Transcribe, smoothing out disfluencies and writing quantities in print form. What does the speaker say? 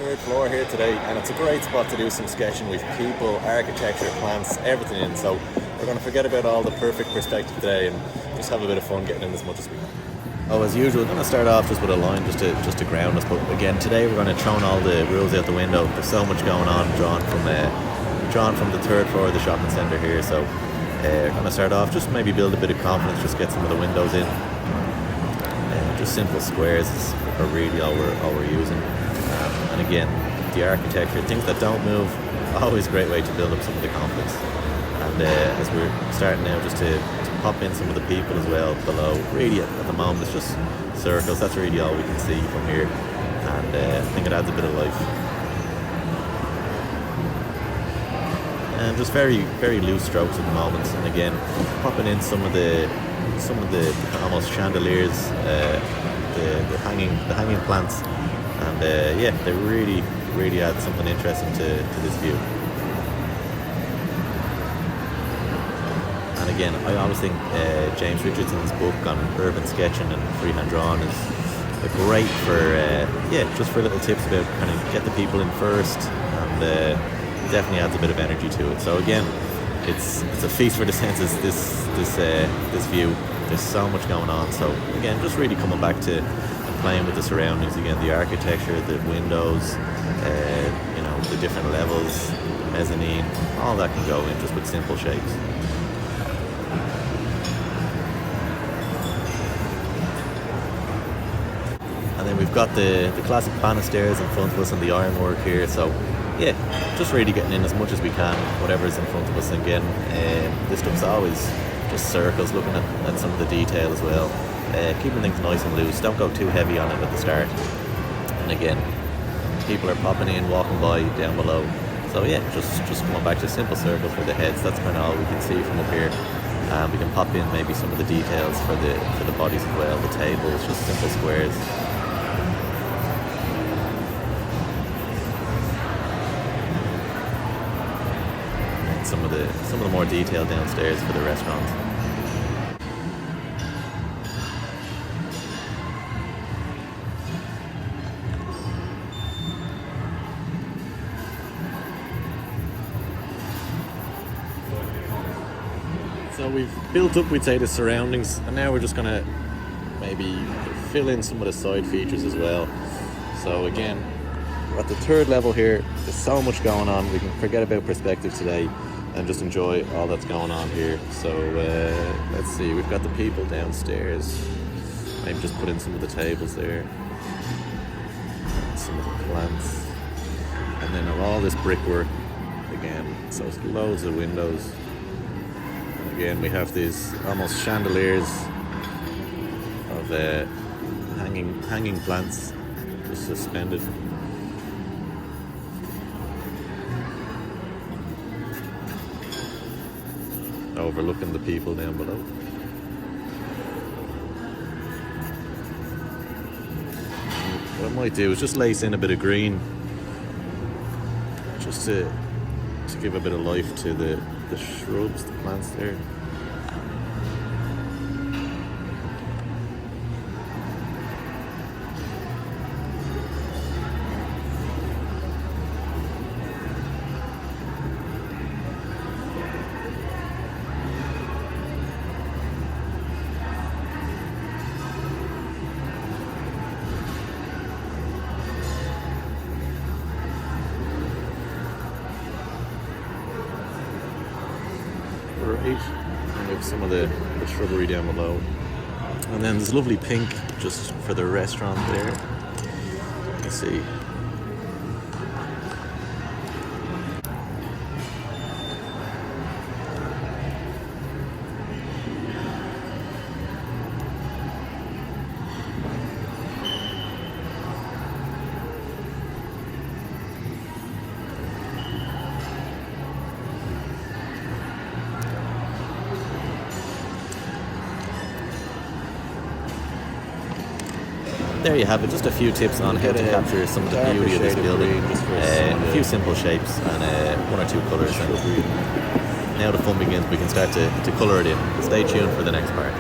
third floor here today, and it's a great spot to do some sketching with people, architecture, plants, everything in. So we're going to forget about all the perfect perspective today and just have a bit of fun getting in as much as we can. Oh, as usual, we're going to start off just with a line just to ground us. But again, today we're going to throw all the rules out the window. There's so much going on, drawn from the third floor of the shopping centre here. So we're going to start off, just maybe build a bit of confidence, just get some of the windows in. Just simple squares are really all we're using. And again, the architecture, things that don't move, always a great way to build up some of the confidence. And as we're starting now, just to pop in some of the people as well below. Really, at the moment, it's just circles. That's really all we can see from here. And I think it adds a bit of life. And just very, very loose strokes at the moment. And again, popping in some of the almost chandeliers, the hanging plants, and they really add something interesting to this view. And again, I always think James Richardson's book on urban sketching and freehand drawing is great for just for little tips about kind of get the people in first, and definitely adds a bit of energy to it. So again, it's a feast for the senses. This view. There's so much going on. So again, just really coming back to and playing with the surroundings again, the architecture, the windows, the different levels, mezzanine, all that can go in just with simple shapes. And then we've got the classic banisters in front of us and the ironwork here. So yeah, just really getting in as much as we can, whatever's in front of us. And again, this stuff's always just circles, looking at some of the detail as well. Keeping things nice and loose, don't go too heavy on it at the start. And again, people are popping in, walking by down below. So yeah, just coming back to simple circles for the heads. That's kind of all we can see from up here. We can pop in maybe some of the details for the bodies as well, the tables, just simple squares. Some of the more detail downstairs for the restaurant. So we've built up, we'd say, the surroundings, and now we're just going to maybe fill in some of the side features as well. So again, we're at the third level here. There's so much going on. We can forget about perspective today and just enjoy all that's going on here. So let's see, we've got the people downstairs. Maybe just put in some of the tables there, some of the plants, and then all this brickwork again. So it's loads of windows. And again, we have these almost chandeliers of hanging plants just suspended. Overlooking the people down below. What I might do is just lace in a bit of green, just to give a bit of life to the shrubs, the plants there. And we have some of the shrubbery down below, and then there's lovely pink just for the restaurant there. Let's see. There you have it, just a few tips on how to capture some of the beauty of this building. A few simple shapes and one or two colours. And now the fun begins, we can start to colour it in. Stay tuned for the next part.